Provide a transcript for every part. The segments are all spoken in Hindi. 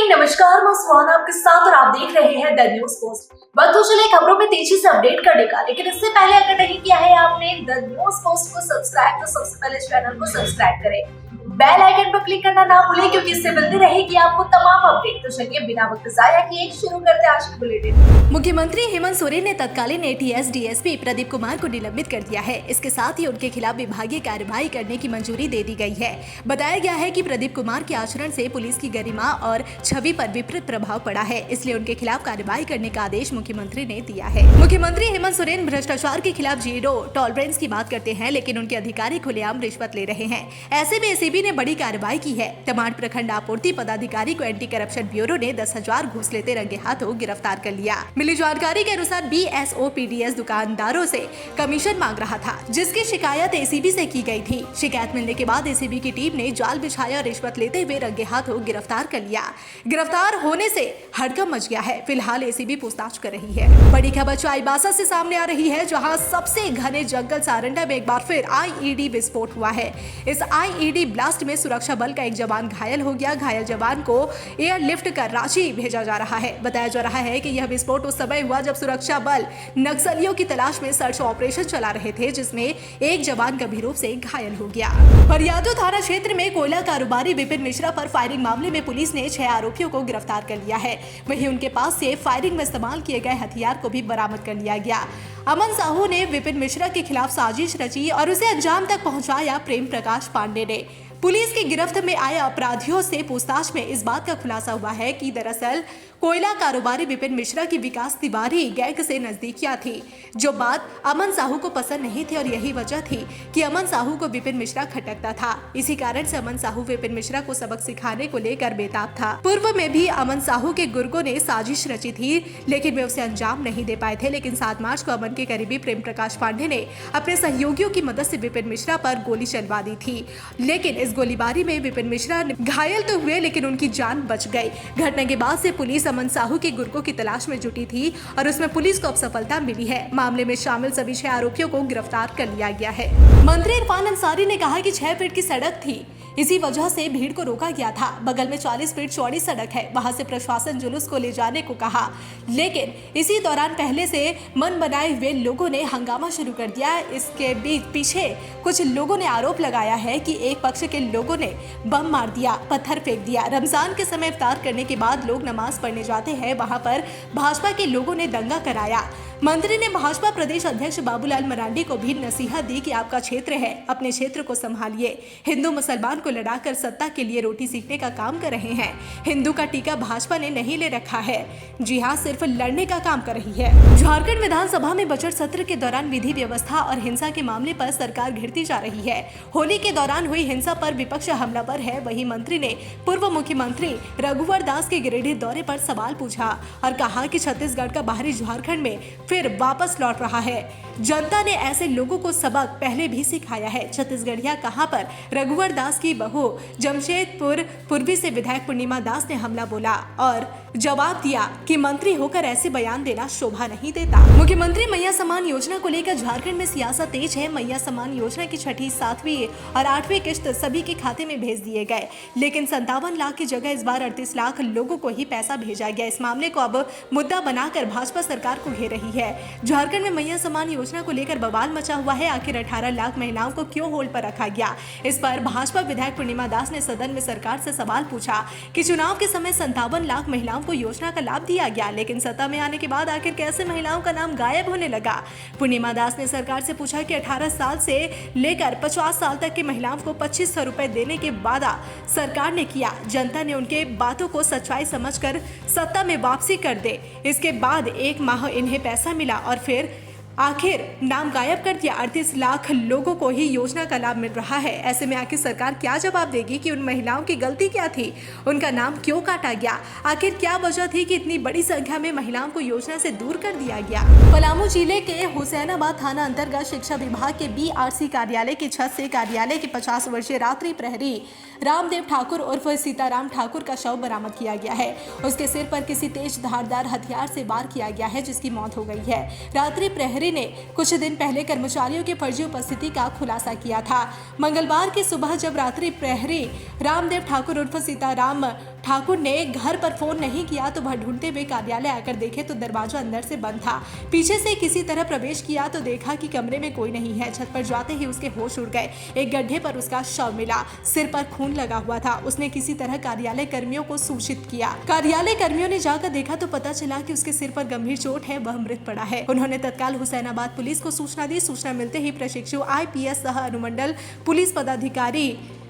नमस्कार, मैं सुहाना आपके साथ और आप देख रहे हैं द न्यूज पोस्ट। वक्त तो चले खबरों में तेजी से अपडेट करने का, लेकिन इससे पहले अगर नहीं किया है आपने द न्यूज पोस्ट को सब्सक्राइब तो सबसे पहले चैनल को सब्सक्राइब करें, बेल आइकन पर क्लिक करना ना भूलें क्योंकि इससे मिलती रहेगी आपको तमाम अपडेट। तो चलिए बिना वक्त जाया किए शुरू करते हैं आज की बुलेटिन। मुख्यमंत्री हेमंत सोरेन ने तत्कालीन एटीएस डीएसपी प्रदीप कुमार को निलंबित कर दिया है। इसके साथ ही उनके खिलाफ विभागीय कार्यवाही करने की मंजूरी दे दी गई है। बताया गया है कि प्रदीप कुमार के आचरण से पुलिस की गरिमा और छवि पर विपरीत प्रभाव पड़ा है, इसलिए उनके खिलाफ कार्यवाही करने का आदेश मुख्यमंत्री ने दिया है। मुख्यमंत्री हेमंत सोरेन भ्रष्टाचार के खिलाफ जीरो टॉलरेंस की बात करते हैं, लेकिन उनके अधिकारी खुलेआम रिश्वत ले रहे हैं। ऐसे में एसीबी ने बड़ी कार्रवाई की है। तमाड़ प्रखंड आपूर्ति पदाधिकारी को एंटी करप्शन ब्यूरो ने 10,000 घूस लेते रंगे हाथों गिरफ्तार कर लिया। मिली जानकारी के अनुसार BSOPDS दुकानदारों से कमीशन मांग रहा था, जिसकी शिकायत एसीबी से की गई थी। शिकायत मिलने के बाद एसीबी की टीम ने जाल बिछाया और रिश्वत लेते हुए रंगे हाथों गिरफ्तार कर लिया। गिरफ्तार होने से हड़कंप मच गया है। फिलहाल एसीबी पूछताछ कर रही है। बड़ी खबर चाईबासा से सामने आ रही है, जहां सबसे घने जंगल सारंडा में एक बार फिर IED विस्फोट हुआ है। इस IED ब्लास्ट में सुरक्षा बल का एक जवान घायल हो गया। घायल जवान को एयरलिफ्ट कर रांची भेजा जा रहा है। बताया जा रहा है कि यह विस्फोट उस समय हुआ जब सुरक्षा बल नक्सलियों की तलाश में सर्च ऑपरेशन चला रहे थे, जिसमें एक जवान गंभीर रूप से घायल हो गया। फरियादो थाना क्षेत्र में कोयला कारोबारी विपिन मिश्रा पर फायरिंग मामले में पुलिस ने 6 आरोपियों को गिरफ्तार कर लिया है। वहीं उनके पास से फायरिंग में इस्तेमाल किए गए हथियार को भी बरामद कर लिया गया। अमन साहू ने विपिन मिश्रा के खिलाफ साजिश रची और उसे अंजाम तक पहुंचाया। प्रेम प्रकाश पांडे ने पुलिस की गिरफ्त में आए अपराधियों से पूछताछ में इस बात का खुलासा हुआ है कि दरअसल कोयला कारोबारी विपिन मिश्रा की विकास तिवारी गैंग से नजदीकियां थी, जो बात अमन साहू को पसंद नहीं थी और यही वजह थी कि अमन साहू को विपिन मिश्रा खटकता था। इसी कारण से अमन साहू विपिन मिश्रा को सबक सिखाने को लेकर बेताब था। पूर्व में भी अमन साहू के गुर्गों ने साजिश रची थी, लेकिन वे उसे अंजाम नहीं दे पाए थे। लेकिन 7 मार्च को अमन के करीबी प्रेम प्रकाश पांडे ने अपने सहयोगियों की मदद से विपिन मिश्रा पर गोली चलवा दी थी। लेकिन इस गोलीबारी में विपिन मिश्रा घायल तो हुए, लेकिन उनकी जान बच गई। घटना के बाद से पुलिस अमन साहू के गुर्गों की तलाश में जुटी थी और उसमें पुलिस को अब सफलता मिली है। मामले में शामिल सभी 6 आरोपियों को गिरफ्तार कर लिया गया है। मंत्री इरफान अंसारी ने कहा कि 6 फीट की सड़क थी, इसी वजह से भीड़ को रोका गया था। बगल में 40 फीट चौड़ी सड़क है, वहां से प्रशासन जुलूस को ले जाने को कहा, लेकिन इसी दौरान पहले से मन बनाए हुए लोगों ने हंगामा शुरू कर दिया। इसके पीछे कुछ लोगों ने आरोप लगाया है कि एक पक्ष के लोगों ने बम मार दिया, पत्थर फेंक दिया। रमजान के समय इफ्तार करने के बाद लोग नमाज पढ़ने जाते हैं, वहां पर भाजपा के लोगों ने दंगा कराया। मंत्री ने भाजपा प्रदेश अध्यक्ष बाबूलाल मरांडी को भी नसीहत दी कि आपका क्षेत्र है, अपने क्षेत्र को संभालिए। हिंदू मुसलमान को लड़ाकर सत्ता के लिए रोटी सीखने का काम कर रहे हैं। हिंदू का टीका भाजपा ने नहीं ले रखा है, जी हाँ, सिर्फ लड़ने का काम कर रही है। झारखंड विधानसभा में बजट सत्र के दौरान विधि व्यवस्था और हिंसा के मामले पर सरकार घिरती जा रही है। होली के दौरान हुई हिंसा पर विपक्ष हमलावर है। वहीं मंत्री ने पूर्व मुख्यमंत्री रघुवर दास के गिरिडीह दौरे पर सवाल पूछा और कहा कि छत्तीसगढ़ का बाहरी झारखंड में फिर वापस लौट रहा है। जनता ने ऐसे लोगों को सबक पहले भी सिखाया है। छत्तीसगढ़िया कहां पर रघुवर दास की बहू जमशेदपुर पूर्वी से विधायक पूर्णिमा दास ने हमला बोला और जवाब दिया कि मंत्री होकर ऐसे बयान देना शोभा नहीं देता। मुख्यमंत्री मैया सम्मान योजना को लेकर झारखंड में सियासत तेज है। मैया सम्मान योजना की 6ठी, 7वीं और 8वीं किश्त सभी के खाते में भेज दिए गए, लेकिन 57 लाख की जगह इस बार 38 लाख लोगों को ही पैसा भेजा गया। इस मामले को अब मुद्दा बनाकर भाजपा सरकार को घेर रही है। झारखंड में मैया सम्मान योजना को लेकर बवाल मचा हुआ है। आखिर 18 लाख महिलाओं को क्यों होल्ड पर रखा गया? इस पर भाजपा विधायक पूर्णिमा दास ने सदन में सरकार से सवाल पूछा कि चुनाव के समय 57 लाख महिलाओं को योजना का लाभ दिया गया, लेकिन सत्ता में आने के बाद आखिर कैसे महिलाओं का नाम गायब होने लगा? पूर्णिमा दास ने सरकार से पूछा कि 18 साल से लेकर 50 साल तक की महिलाओं को 2500 रुपए देने के वादा सरकार ने किया। जनता ने उनके बातों को सच्चाई समझकर सत्ता में वापसी कर दे। इसके बाद 1 माह इन्हें पैसा मिला और फिर आखिर नाम गायब कर दिया। 38 लाख लोगों को ही योजना का लाभ मिल रहा है। ऐसे में आखिर सरकार क्या जवाब देगी कि उन महिलाओं की गलती क्या थी? उनका नाम क्यों काटा गया? आखिर क्या वजह थी कि इतनी बड़ी संख्या में महिलाओं को योजना से दूर कर दिया गया? पलामू जिले के हुसैनाबाद थाना अंतर्गत शिक्षा विभाग के BRC कार्यालय की छत से कार्यालय के 50 वर्षीय रात्रि प्रहरी रामदेव ठाकुर उर्फ सीताराम ठाकुर का शव बरामद किया गया है। उसके सिर पर किसी तेज धारदार हथियार से वार किया गया है, जिसकी मौत हो गई है। रात्रि प्रहरी ने कुछ दिन पहले कर्मचारियों की फर्जी उपस्थिति का खुलासा किया था। मंगलवार की सुबह जब रात्रि प्रहरी रामदेव ठाकुर उर्फ सीताराम ठाकुर ने घर पर फोन नहीं किया तो वह ढूंढते हुए कार्यालय आकर देखे तो दरवाजा अंदर से बंद था। पीछे से किसी तरह प्रवेश किया तो देखा कि कमरे में कोई नहीं है। छत पर जाते ही उसके होश उड़ गए। एक गड्ढे पर उसका शव मिला, सिर पर खून लगा हुआ था। उसने किसी तरह कार्यालय कर्मियों को सूचित किया। कार्यालय कर्मियों ने जाकर देखा तो पता चला कि उसके सिर पर गंभीर चोट है, वह मृत पड़ा है। उन्होंने तत्काल हुसैनाबाद पुलिस को सूचना दी। सूचना मिलते ही प्रशिक्षु IPS सह अनुमंडल पुलिस पदाधिकारी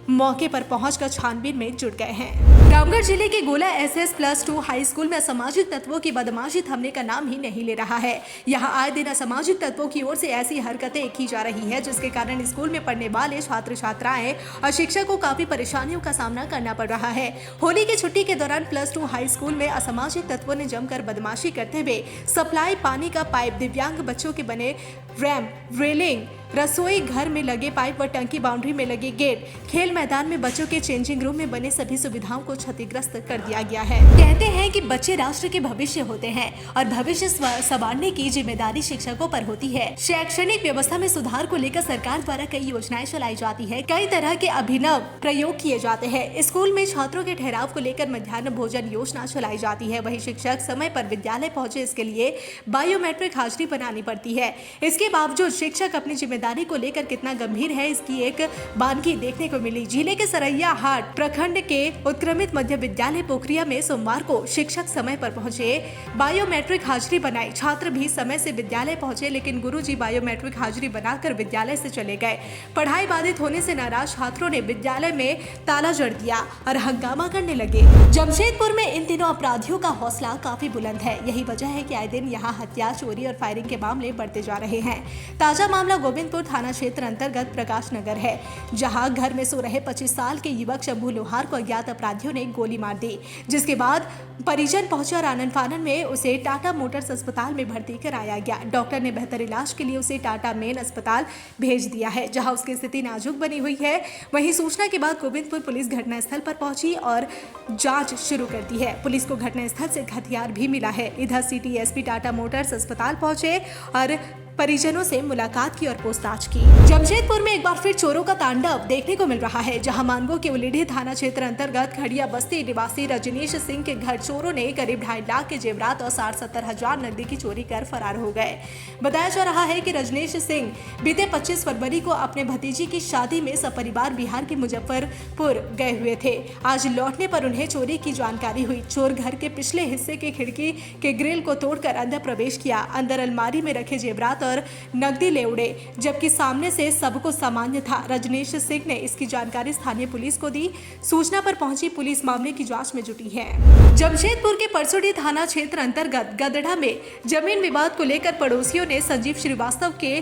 मौके पर पहुंचकर छानबीन में जुट गए हैं। रामगढ़ जिले के गोला SS+2 हाई स्कूल में असामाजिक तत्वों की बदमाशी थमने का नाम ही नहीं ले रहा है। यहां आए दिन असामाजिक तत्वों की ओर से ऐसी हरकतें की जा रही है जिसके कारण स्कूल में पढ़ने वाले छात्र छात्राएं और शिक्षक को काफी परेशानियों का सामना करना पड़ रहा है। होली की छुट्टी के दौरान +2 हाई स्कूल में असामाजिक तत्वों ने जमकर बदमाशी करते हुए सप्लाई पानी का पाइप, दिव्यांग बच्चों के बने रैम्प, रेलिंग, रसोई घर में लगे पाइप व टंकी, बाउंड्री में लगे गेट, खेल मैदान में बच्चों के चेंजिंग रूम में बने सभी सुविधाओं को क्षतिग्रस्त कर दिया गया है। कहते हैं कि बच्चे राष्ट्र के भविष्य होते हैं और भविष्य संवारने की जिम्मेदारी शिक्षकों पर होती है। शैक्षणिक व्यवस्था में सुधार को लेकर सरकार द्वारा कई योजनाएं चलाई जाती है, कई तरह के अभिनव प्रयोग किए जाते हैं। स्कूल में छात्रों के ठहराव को लेकर मध्याह्न भोजन योजना चलाई जाती है। वही शिक्षक समय पर विद्यालय पहुँचे, इसके लिए बायोमेट्रिक हाजिरी बनानी पड़ती है। इसके बावजूद शिक्षक अपनी जिम्मेदारी को लेकर कितना गंभीर है, इसकी एक बानगी देखने को मिली। जिले के सरैया हाट प्रखंड के उत्क्रमित मध्य विद्यालय पोखरिया में सोमवार को शिक्षक समय पर पहुंचे, बायोमेट्रिक हाजिरी बनाई। छात्र भी समय से विद्यालय पहुंचे, लेकिन गुरुजी बायोमेट्रिक हाजिरी बनाकर विद्यालय से चले गए। पढ़ाई बाधित होने से नाराज छात्रों ने विद्यालय में ताला जड़ दिया और हंगामा करने लगे। जमशेदपुर में इन दिनों अपराधियों का हौसला काफी बुलंद है। यही वजह है कि आए दिन यहाँ हत्या, चोरी और फायरिंग के मामले बढ़ते जा रहे हैं। ताजा मामला गोविंदपुर थाना क्षेत्र अंतर्गत प्रकाश नगर है, जहां घर में सो रहे 25 साल के युवक शंभू लोहार को अज्ञात अपराधियों ने गोली मार दी, जिसके बाद परिजन पहुंचे और आनन फानन में उसे टाटा मोटर्स अस्पताल में भर्ती कराया गया। डॉक्टर ने बेहतर इलाज के लिए उसे टाटा मेन अस्पताल भेज दिया है, जहां उसकी स्थिति नाजुक बनी हुई है। वहीं सूचना के बाद गोविंदपुर पुलिस घटनास्थल पर पहुंची और जांच शुरू कर दी है। पुलिस को घटनास्थल से हथियार भी मिला है। इधर सिटी SP टाटा मोटर्स अस्पताल पहुंचे और परिजनों से मुलाकात की और पूछताछ की। जमशेदपुर में एक बार फिर चोरों का तांडव देखने को मिल रहा है, जहां मानगो के उलीढ़ी थाना क्षेत्र अंतर्गत खड़िया बस्ती निवासी रजनीश सिंह के घर चोरों ने करीब 2.5 लाख के जेवरात और 60-70 हजार नकदी की चोरी कर फरार हो गए। बताया जा रहा है कि रजनीश सिंह बीते 25 फरवरी को अपने भतीजी की शादी में सपरिवार बिहार के मुजफ्फरपुर गए हुए थे। आज लौटने पर उन्हें चोरी की जानकारी हुई। चोर घर के पिछले हिस्से के खिड़की के ग्रिल को तोड़कर अंदर प्रवेश किया। अंदर अलमारी में रखे जेवरात और नकदी ले उड़े, जबकि सामने से सबको सामान्य था। रजनीश सिंह ने इसकी जानकारी स्थानीय पुलिस को दी। सूचना पर पहुंची पुलिस मामले की जांच में जुटी है। जमशेदपुर के परसोडी थाना क्षेत्र अंतर्गत गदड़ा में जमीन विवाद को लेकर पड़ोसियों ने संजीव श्रीवास्तव के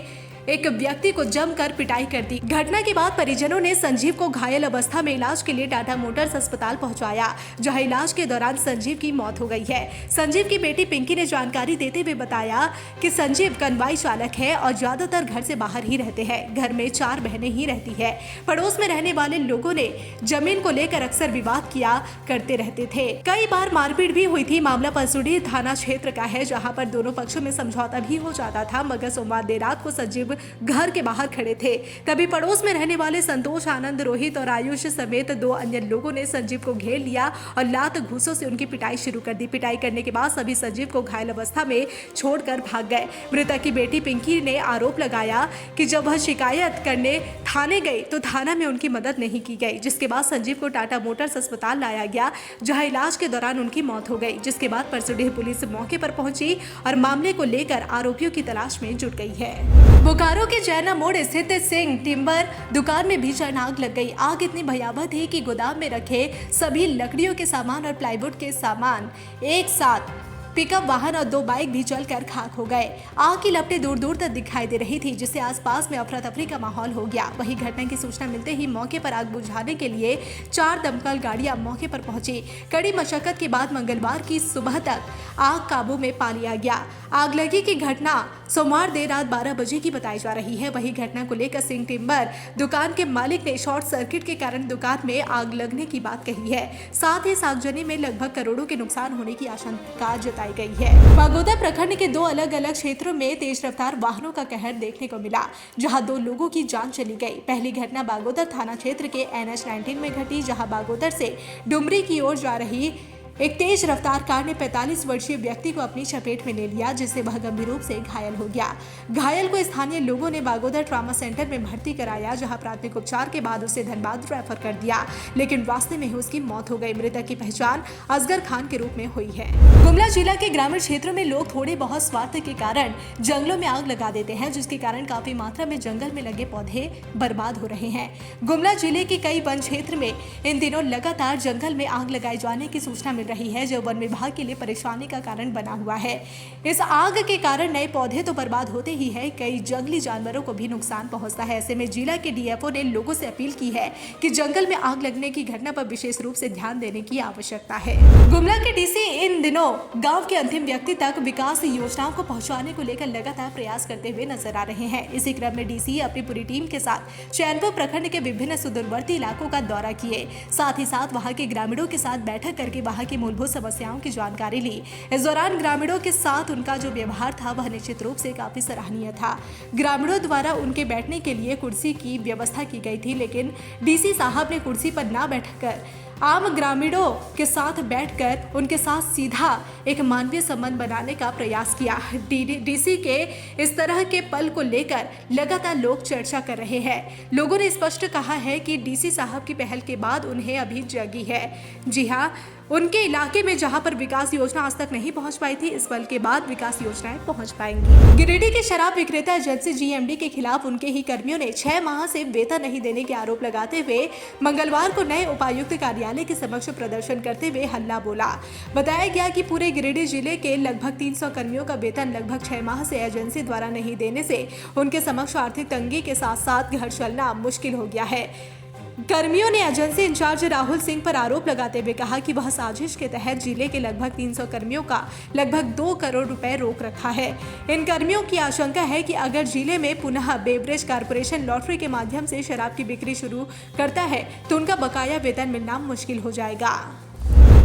एक व्यक्ति को जमकर पिटाई कर दी। घटना के बाद परिजनों ने संजीव को घायल अवस्था में इलाज के लिए टाटा मोटर्स अस्पताल पहुंचाया, जहां इलाज के दौरान संजीव की मौत हो गई है। संजीव की बेटी पिंकी ने जानकारी देते हुए बताया कि संजीव कन्वाई चालक है और ज्यादातर घर से बाहर ही रहते हैं। घर में 4 बहनें ही रहती है। पड़ोस में रहने वाले लोगों ने जमीन को लेकर अक्सर विवाद किया करते रहते थे। कई बार मारपीट भी हुई थी। मामला परसोडी थाना क्षेत्र का है, जहाँ पर दोनों पक्षों में समझौता भी हो जाता था, मगर सोमवार देर रात को संजीव घर के बाहर खड़े थे। तभी पड़ोस में रहने वाले संतोष, आनंद, रोहित और आयुष समेत 2 अन्य लोगों ने संजीव को घेर लिया और लात घूसों से उनकी पिटाई शुरू कर दी। पिटाई करने के बाद सभी संजीव को घायल अवस्था में छोड़कर भाग गए। मृतक की बेटी पिंकी ने आरोप लगाया कि जब वह शिकायत करने थाने गई तो थाना में उनकी मदद नहीं की गई, जिसके बाद संजीव को टाटा मोटर्स अस्पताल लाया गया, जहां इलाज के दौरान उनकी मौत हो गई। जिसके बाद परसोडी पुलिस मौके पर पहुंची और मामले को लेकर आरोपियों की तलाश में जुट गई है। बोकारो के जैना मोड़ स्थित सिंह टिम्बर दुकान में भीषण आग लग गई। आग इतनी भयावह थी कि गोदाम में रखे सभी लकड़ियों के सामान और प्लाईवुड के सामान एक साथ पिकअप वाहन और 2 बाइक भी जलकर खाक हो गए। आग की लपटें दूर दूर तक दिखाई दे रही थी, जिससे आसपास में अफरा तफरी का माहौल हो गया। वही घटना की सूचना मिलते ही मौके पर आग बुझाने के लिए 4 दमकल गाड़ियां मौके पर पहुंची। कड़ी मशक्कत के बाद मंगलवार की सुबह तक आग काबू में पा लिया गया। आगलगी की घटना सोमवार देर रात 12 बजे की बताई जा रही है। वही घटना को लेकर सिंह टिम्बर दुकान के मालिक ने शॉर्ट सर्किट के कारण दुकान में आग लगने की बात कही है। साथ ही इस आगजनी में लगभग करोड़ों के नुकसान होने की आशंका जताई पाई गई है। बागोदर प्रखंड के 2 अलग अलग क्षेत्रों में तेज रफ्तार वाहनों का कहर देखने को मिला, जहां 2 लोगों की जान चली गई। पहली घटना बागोदर थाना क्षेत्र के NH 19 में घटी, जहां बागोदर से डुमरी की ओर जा रही एक तेज रफ्तार कार ने 45 वर्षीय व्यक्ति को अपनी चपेट में ले लिया, जिससे वह गंभीर रूप से घायल हो गया। घायल को स्थानीय लोगों ने बागोदर ट्रॉमा सेंटर में भर्ती कराया, जहां प्राथमिक उपचार के बाद उसे धनबाद रेफर कर दिया, लेकिन रास्ते में ही उसकी मौत हो गई। मृतक की पहचान असगर खान के रूप में हुई है। गुमला जिला के ग्रामीण क्षेत्रों में लोग थोड़े बहुत स्वार्थ के कारण जंगलों में आग लगा देते हैं, जिसके कारण काफी मात्रा में जंगल में लगे पौधे बर्बाद हो रहे हैं। गुमला जिले के कई वन क्षेत्र में इन दिनों लगातार जंगल में आग लगाए जाने की सूचना रही है, जो वन विभाग के लिए परेशानी का कारण बना हुआ है। इस आग के कारण नए पौधे तो बर्बाद होते ही है, कई जंगली जानवरों को भी नुकसान पहुंचता है। ऐसे में जिला के DFO ने लोगों से अपील की है कि जंगल में आग लगने की घटना पर विशेष रूप से ध्यान देने की आवश्यकता है। गुमला के DC इन दिनों गांव के अंतिम व्यक्ति तक विकास योजनाओं को पहुंचाने को लेकर लगातार प्रयास करते हुए नजर आ रहे हैं। इसी क्रम में DC अपनी पूरी टीम के साथ चैनपुर प्रखंड के विभिन्न सुदूरवर्ती इलाकों का दौरा किए, साथ ही साथ वहां के ग्रामीणों के साथ बैठक करके वहां की मूलभूत समस्याओं की जानकारी ली। इस दौरान ग्रामीणों के साथ उनका जो व्यवहार था वह निश्चित रूप से काफी सराहनीय था। ग्रामीणों द्वारा उनके बैठने के लिए कुर्सी की व्यवस्था की गई थी, लेकिन DC साहब ने कुर्सी पर ना बैठकर आम ग्रामीणों के साथ बैठकर उनके साथ सीधा एक मानवीय संबंध बनाने का प्रयास किया। DC के इस तरह के पल को लेकर लगातार लोग चर्चा कर रहे हैं। लोगों ने स्पष्ट कहा है कि DC साहब की पहल के बाद उन्हें अभी जगी है। जी हाँ, उनके इलाके में जहां पर विकास योजना आज तक नहीं पहुंच पाई थी, इस पल के बाद विकास योजनाएं पहुंच पाएंगी। गिरिडीह के शराब विक्रेता एजेंसी GMD के खिलाफ उनके ही कर्मियों ने 6 माह से वेतन नहीं देने के आरोप लगाते हुए मंगलवार को नए उपायुक्त कार्यालय के समक्ष प्रदर्शन करते हुए हल्ला बोला। बताया गया कि पूरे गिरिडीह जिले के लगभग 300 कर्मियों का वेतन लगभग 6 माह से एजेंसी द्वारा नहीं देने से उनके समक्ष आर्थिक तंगी के साथ साथ घर चलना मुश्किल हो गया है। कर्मियों ने एजेंसी इंचार्ज राहुल सिंह पर आरोप लगाते हुए कहा कि वह साजिश के तहत जिले के लगभग 300 कर्मियों का लगभग 2 करोड़ रुपए रोक रखा है। इन कर्मियों की आशंका है कि अगर जिले में पुनः बेवरेज कारपोरेशन लॉटरी के माध्यम से शराब की बिक्री शुरू करता है तो उनका बकाया वेतन मिलना मुश्किल हो जाएगा।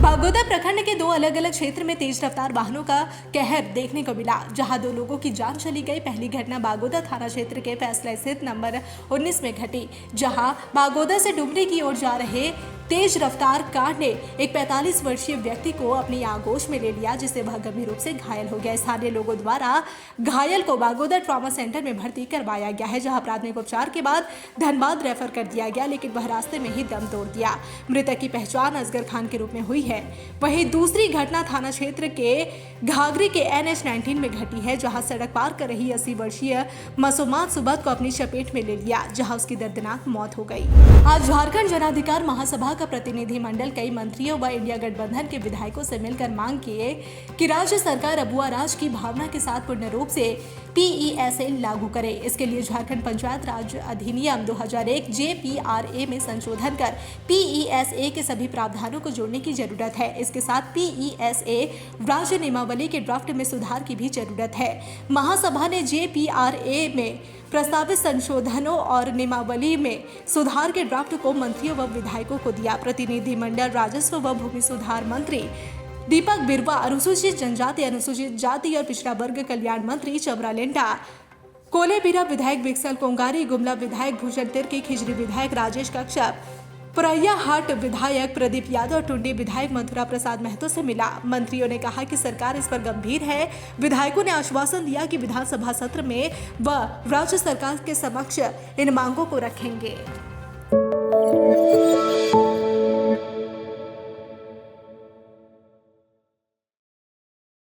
बागोदर प्रखंड के 2 अलग अलग क्षेत्र में तेज रफ्तार वाहनों का कहर देखने को मिला, जहां 2 लोगों की जान चली गई। पहली घटना बागोदर थाना क्षेत्र के फैसला स्थित नंबर 19 में घटी, जहां बागोदर से डुमरी की ओर जा रहे तेज रफ्तार कार ने एक 45 वर्षीय व्यक्ति को अपनी आगोश में ले लिया, जिससे वह गंभीर रूप से घायल हो गया। स्थानीय लोगों द्वारा घायल को बागोदर ट्रॉमा सेंटर में भर्ती करवाया गया है, जहां प्राथमिक उपचार के बाद धनबाद रेफर कर दिया गया, लेकिन वह रास्ते में ही दम तोड़ दिया। मृतक की पहचान असगर खान के रूप में हुई है। वहीं दूसरी घटना थाना क्षेत्र के घाघरी के NH 19 में घटी है, जहां सड़क पार कर रही 80 वर्षीय मासूमात सुबत को अपनी चपेट में ले लिया, जहां उसकी दर्दनाक मौत हो गई। आज झारखंड जन अधिकार महासभा का प्रतिनिधिमंडल कई मंत्रियों व इंडिया गठबंधन के विधायकों से मिलकर मांग किए कि राज्य सरकार अबुआ राज की भावना के साथ पूर्ण रूप से PESA लागू करे। इसके लिए झारखंड पंचायत राज अधिनियम 2001 JPRA में संशोधन कर PESA के सभी प्रावधानों को जोड़ने की जरूरत है। इसके साथ PESA राज्य नियमावली के ड्राफ्ट में सुधार की भी जरूरत है। महासभा ने JPRA में प्रस्तावित संशोधनों और नियमावली में सुधार के ड्राफ्ट को मंत्रियों व विधायकों को दिया। प्रतिनिधिमंडल राजस्व व भूमि सुधार मंत्री दीपक बिरवा, अनुसूचित जनजाति, अनुसूचित जाति और पिछड़ा वर्ग कल्याण मंत्री चबरा लेंडा, कोलेबिरा विधायक विक्सल कोंगारी, गुमला विधायक भूषण तिर्की, खिजरी विधायक राजेश कश्यप, पुरैया हाट विधायक प्रदीप यादव और टुंडी विधायक मथुरा प्रसाद महतो से मिला। मंत्रियों ने कहा कि सरकार इस पर गंभीर है। विधायकों ने आश्वासन दिया कि विधानसभा सत्र में वह राज्य सरकार के समक्ष इन मांगों को रखेंगे।